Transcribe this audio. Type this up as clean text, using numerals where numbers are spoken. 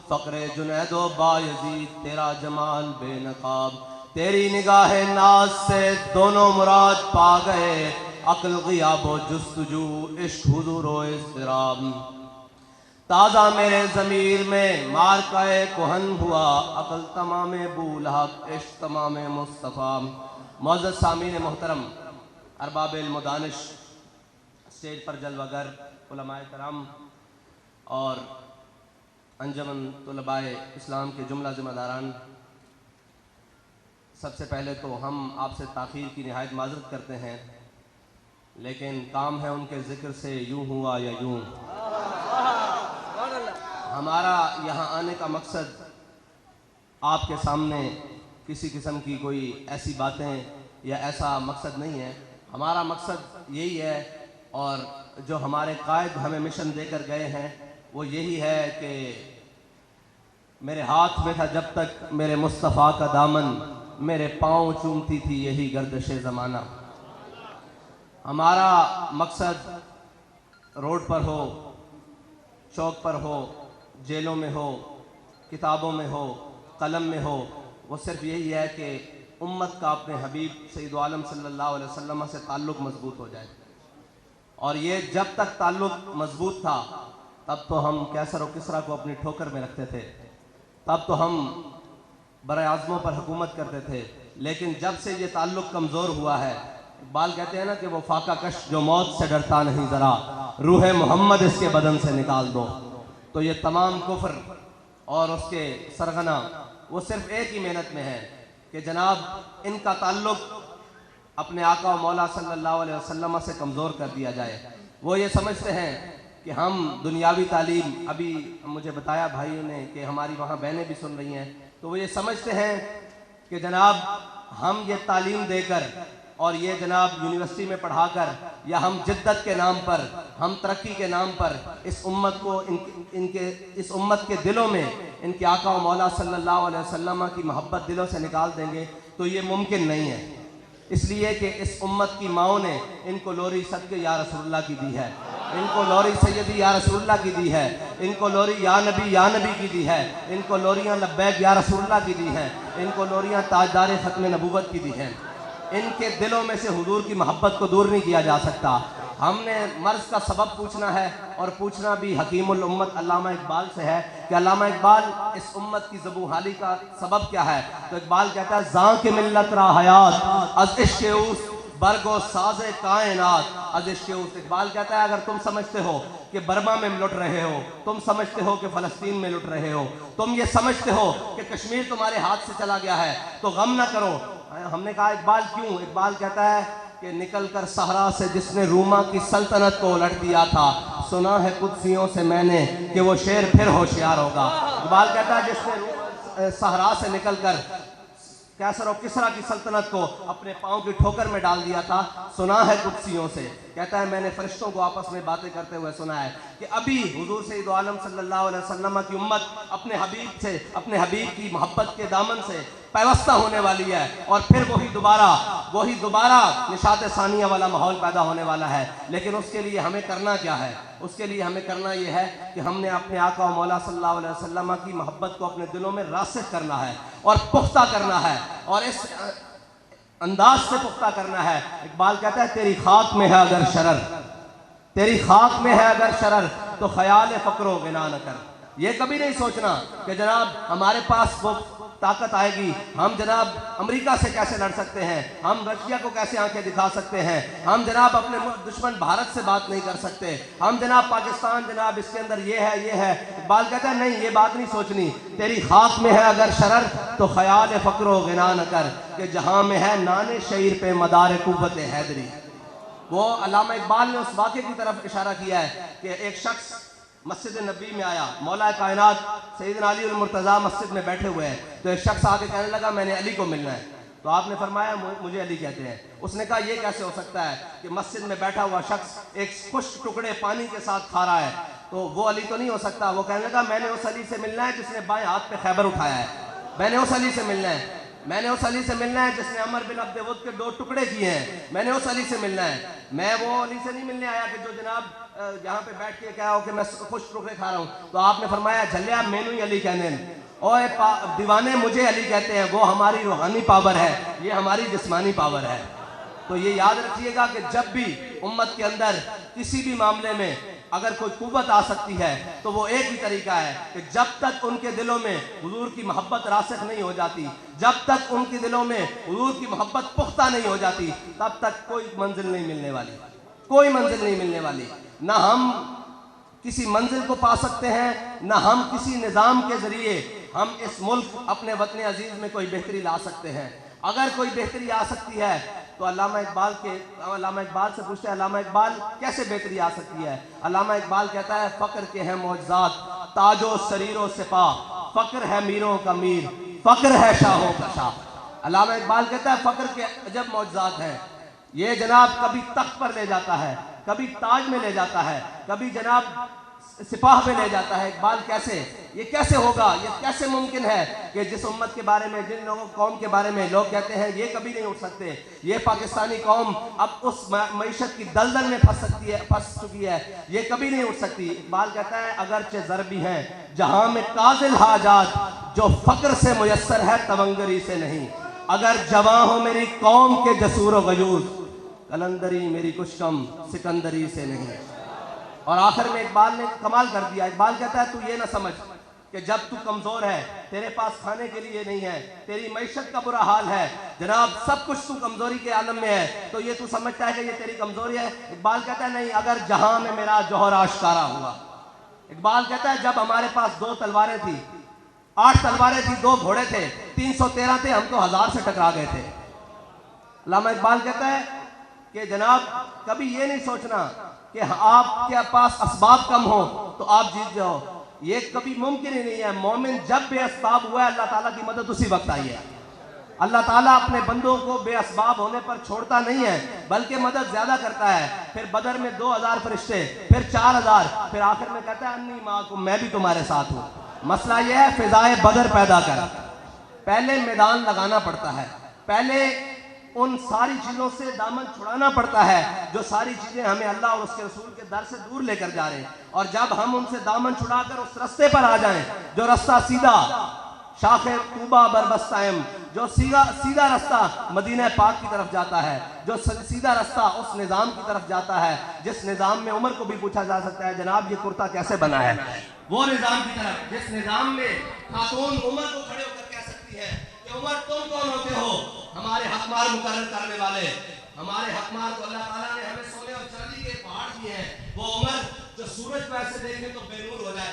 फ़क्रे जुनैदो बायज़ीद तेरा जमाल बेनकाब, तेरी निगाह नाज से दोनों मुराद पा गए, अक्ल ग़ियाबो जुस्तजू इश्क हुज़ूरो इज़्तिराब। ताज़ा मेरे ज़मीर में मारकाए कुहन हुआ, अक्ल तमामे बूलहक इश्क तमामे मुस्तफ़ा। मुअज़्ज़ज़ सामीन मोहतरम, अरबाब इल्म-ओ-दानिश, स्टेज पर जलवागर उलमाए कराम और अंजमन तुलबाए इस्लाम के जुमला ज़िम्मेदारान, सबसे पहले तो हम आपसे ताख़ीर की निहायत माज़रत करते हैं, लेकिन काम है उनके ज़िक्र से यूँ हुआ या यूँ। हमारा यहाँ आने का मकसद आपके सामने किसी किस्म की कोई ऐसी बातें या ऐसा मकसद नहीं है। हमारा मकसद यही है, और जो हमारे कायद हमें मिशन देकर गए हैं वो यही है कि मेरे हाथ में था जब तक मेरे मुस्तफ़ा का दामन, मेरे पाँव चूमती थी यही गर्दिश ज़माना। हमारा मकसद रोड पर हो, चौक पर हो, जेलों में हो, किताबों में हो, कलम में हो, वो सिर्फ यही है कि उम्मत का अपने हबीब सैयद आलम सल्लल्लाहु अलैहि वसल्लम से ताल्लुक़ मजबूत हो जाए। और ये जब तक ताल्लुक़ मजबूत था तब तो हम कैसर और किसरा को अपनी ठोकर में रखते थे, तब तो हम बरे आज़मों पर हुकूमत करते थे। लेकिन जब से ये ताल्लुक़ कमज़ोर हुआ है, इकबाल कहते हैं ना कि वो फाका कश जो मौत से डरता नहीं ज़रा, रूह मोहम्मद इसके बदन से निकाल दो। तो ये तमाम कुफ्र और उसके सरगना वो सिर्फ एक ही मेहनत में है कि जनाब इनका ताल्लुक़ अपने आका और मौला सल्लल्लाहु अलैहि वसल्लम से कमज़ोर कर दिया जाए। वो ये समझते हैं कि हम दुनियावी तालीम, अभी मुझे बताया भाइयों ने कि हमारी वहाँ बहनें भी सुन रही हैं, तो वो ये समझते हैं कि जनाब हम ये तालीम देकर और ये जनाब यूनिवर्सिटी में पढ़ाकर या हम जिद्दत के नाम पर, हम तरक्की के नाम पर इस उम्मत को इस उम्मत के दिलों में इनके आका और मौला सल्लल्लाहु अलैहि वसल्लम की मोहब्बत दिलों से निकाल देंगे, तो ये मुमकिन नहीं है। इसलिए कि इस उम्मत की माओ ने इनको लोरी सदके या रसूलुल्लाह की दी है, इनको लोरी सैयदी या रसूलुल्लाह की दी है, इनको लोरी या नबी की दी है, इनको लोरियाँ लब्बैक या रसूलुल्लाह की दी हैं, इनको लोरियाँ ताजदार ख़त्म नबूवत की दी हैं। इनके दिलों में से हुजूर की मोहब्बत को दूर नहीं किया जा सकता। हमने मर्ज़ का सबब पूछना है, और पूछना भी हकीमुल उम्मत अल्लामा इकबाल से है कि अल्लामा इकबाल इस उम्मत की ज़बू हाली का सबब क्या है। तो इकबाल कहता है ज़ां के मिल्लत रा हयात अज़ इश्क़ उस बरगो साज़े कायनात अज़ इश्क़ उस। इकबाल कहता है अगर तुम समझते हो कि बर्मा में लुट रहे हो, तुम समझते हो कि फ़लस्तीन में लुट रहे हो, तुम ये समझते हो कि कश्मीर तुम्हारे हाथ से चला गया है, तो गम न करो। हमने कहा इकबाल क्यों? इकबाल कहता है कि निकल कर सहरा से जिसने रूमा की सल्तनत को उलट दिया था, सुना है कुदसियों से मैंने कि वो शेर फिर होशियार होगा। इकबाल कहता है जिसने सहरा से निकल कर कैसर और किसरा की सल्तनत को अपने पाँव की ठोकर में डाल दिया था, सुना है कुदसियों से। कहता है मैंने फरिश्तों को आपस में बातें करते हुए सुना है कि अभी हुजूर सैयद आलम सल्लल्लाहु अलैहि वसल्लम की उम्मत अपने हबीब से, अपने हबीब की मोहब्बत के दामन से पैवस्ता होने वाली है, और फिर वही दोबारा निशात सानिया वाला माहौल पैदा होने वाला है। लेकिन उसके लिए हमें करना क्या है? उसके लिए हमें करना यह है कि हमने अपने आका और मौला सल्लल्लाहु अलैहि वसल्लम की मोहब्बत को अपने दिलों में रासिख करना है और पुख्ता करना है, और इस अंदाज से पुख्ता करना है। इकबाल कहता है तेरी खाक में है अगर शरर, तेरी खाक में है अगर शरर, तो ख्याल फ़क्रो गिना न कर। ये कभी नहीं सोचना कि जनाब हमारे पास वो ताकत आएगी, हम जनाब अमेरिका से कैसे लड़ सकते हैं, हम रशिया को कैसे आंखें दिखा सकते हैं, हम जनाब अपने दुश्मन भारत से बात नहीं कर सकते, हम जनाब पाकिस्तान जनाब इसके अंदर ये है। इकबाल कहता है नहीं, ये बात नहीं सोचनी। तेरी खाक में है अगर शरर, तो ख्याल फ़क्रो गिना न कर, कि जहाँ में है नाने शहीर पे मदार कुव्वत हैदरी। वो अल्लामा इकबाल ने उस वाक़े की तरफ इशारा किया है कि एक शख्स मस्जिद नबी में आया, मौला कायनात सैयदना अली अल मुर्तज़ा मस्जिद में बैठे हुए हैं, तो एक शख्स आके कहने लगा मैंने अली को मिलना है। तो आपने फरमाया मुझे अली कहते हैं। उसने कहा ये कैसे हो सकता है कि मस्जिद में बैठा हुआ शख्स एक खुश्क टुकड़े पानी के साथ खा रहा है, तो वो अली तो नहीं हो सकता। वो कहने लगा मैंने उस अली से मिलना है जिसने बाएं हाथ पे खैबर उठाया है, मैंने उस अली से मिलना है। मैंने उस अली से मिलना है जिसने अमर बिन अब्द वुद के 2 टुकड़े किए हैं। मैंने उस अली से मिलना है। मैं वो अली से नहीं मिलने आया कि जो जनाब यहाँ पे बैठ के क्या हो कि मैं खुश टुकड़े खा रहा हूँ। तो आपने फरमाया झल्लिया मैनू ही अली कहने और दीवाने मुझे अली कहते हैं। वो हमारी रूहानी पावर है, ये हमारी जिस्मानी पावर है। तो ये याद रखिएगा कि जब भी उम्मत के अंदर किसी भी मामले में अगर कोई कुव्वत आ सकती है तो वो एक ही तरीका है कि जब तक उनके दिलों में हुजूर की मोहब्बत रासिख नहीं हो जाती, जब तक उनके दिलों में हुजूर की मोहब्बत पुख्ता नहीं हो जाती, तब तक कोई मंजिल नहीं मिलने वाली, कोई मंजिल नहीं मिलने वाली। ना हम किसी मंजिल को पा सकते हैं, ना हम किसी निज़ाम के ज़रिए हम इस मुल्क अपने वतन अजीज़ में कोई बेहतरी ला सकते हैं। अगर कोई बेहतरी आ सकती है तो अल्लामा इकबाल से पूछते हैं, अल्लामा इकबाल कैसे बेहतरी आ सकती है? अल्लामा इकबाल कहता है फ़क्र के हैं मौजज़ात ताजो शरीरो सिपा, फ़क्र है मीरों का मीर, फ़क्र है शाहों का शाह। अल्लामा इकबाल कहता है फ़क्र के अजब मौजज़ात हैं। ये जनाब कभी तख्त पर ले जाता है, कभी ताज में ले जाता है, कभी जनाब सिपाह में ले जाता है। इकबाल कैसे, ये कैसे होगा, ये कैसे मुमकिन है कि जिस उम्मत के बारे में, जिन लोगों कौम के बारे में लोग कहते हैं ये कभी नहीं उठ सकते, ये पाकिस्तानी कौम अब उस मईशत की दलदल में फंस चुकी है, ये कभी नहीं उठ सकती। इकबाल कहता है अगरचे ज़रबी हैं जहां में काजिल हाजात, जो फ़क्र से मुयस्सर है तवंगरी से नहीं। अगर जवां हो मेरी कौम के जसूर व गयूज़, कलंदरी मेरी कुछ कम सिकंदरी से नहीं। और आखिर में इकबाल ने कमाल कर दिया। इकबाल कहता है तू ये ना समझ कि जब तू कमजोर है, तेरे पास खाने के लिए नहीं है, तेरी मईशत का बुरा हाल है, जनाब सब कुछ तू कमजोरी के आलम में है, तो ये तू समझता है कि ये तेरी कमजोरी है। इकबाल कहता है नहीं, अगर जहां में मेरा जौहर आश्कारा हुआ। इकबाल कहता है जब हमारे पास 2 तलवारें थी, 8 तलवारें थी, 2 घोड़े थे, 313 थे, हम तो 1000 से टकरा गए थे। अल्लामा इकबाल कहता है कि जनाब कभी ये नहीं सोचना कि आपके पास असबाब कम हो तो आप जीत जाओ, ये कभी मुमकिन ही नहीं है। मोमिन जब बेअसबाब हुआ है, अल्लाह ताला की मदद उसी वक्त आई है। अल्लाह ताला अपने बंदों को बेअसबाब होने पर छोड़ता नहीं है, बल्कि मदद ज्यादा करता है। फिर बदर में 2000 फरिश्ते, फिर 4000, फिर आखिर में कहता है अन्नी माकुम, मैं भी तुम्हारे साथ हूँ। मसला यह है फिजाए बदर पैदा कर, पहले मैदान लगाना पड़ता है, पहले उन सारी चीज़ों से दामन छुड़ाना पड़ता है जो सारी चीज़ें हमें अल्लाह और उसके रसूल के दर से दूर लेकर जा रहे हैं। और जब हम उनसे दामन छुड़ाकर उस रास्ते पर आ जाएं जो रास्ता सीधा शाखे तूबा बरबस्तायम, जो सीधा रास्ता मदीना पाक की तरफ जाता है, जो सीधा रास्ता उस निज़ाम की तरफ जाता है जिस निज़ाम में उमर को भी पूछा जा सकता है जनाब ये कुर्ता कैसे बना है, वो निज़ाम की तरफ जिस निज़ाम में खातून उमर को खड़े होकर कह सकती है कि उमर तुम कौन होते हो हमारे हकमार मुकर्रर करने वाले। हमारे हकमार को अल्लाह ताला ने हमें सोने और चांदी के पहाड़ दिए हैं। वो उमर जो सूरज को ऐसे देखे तो बेनूर हो जाए।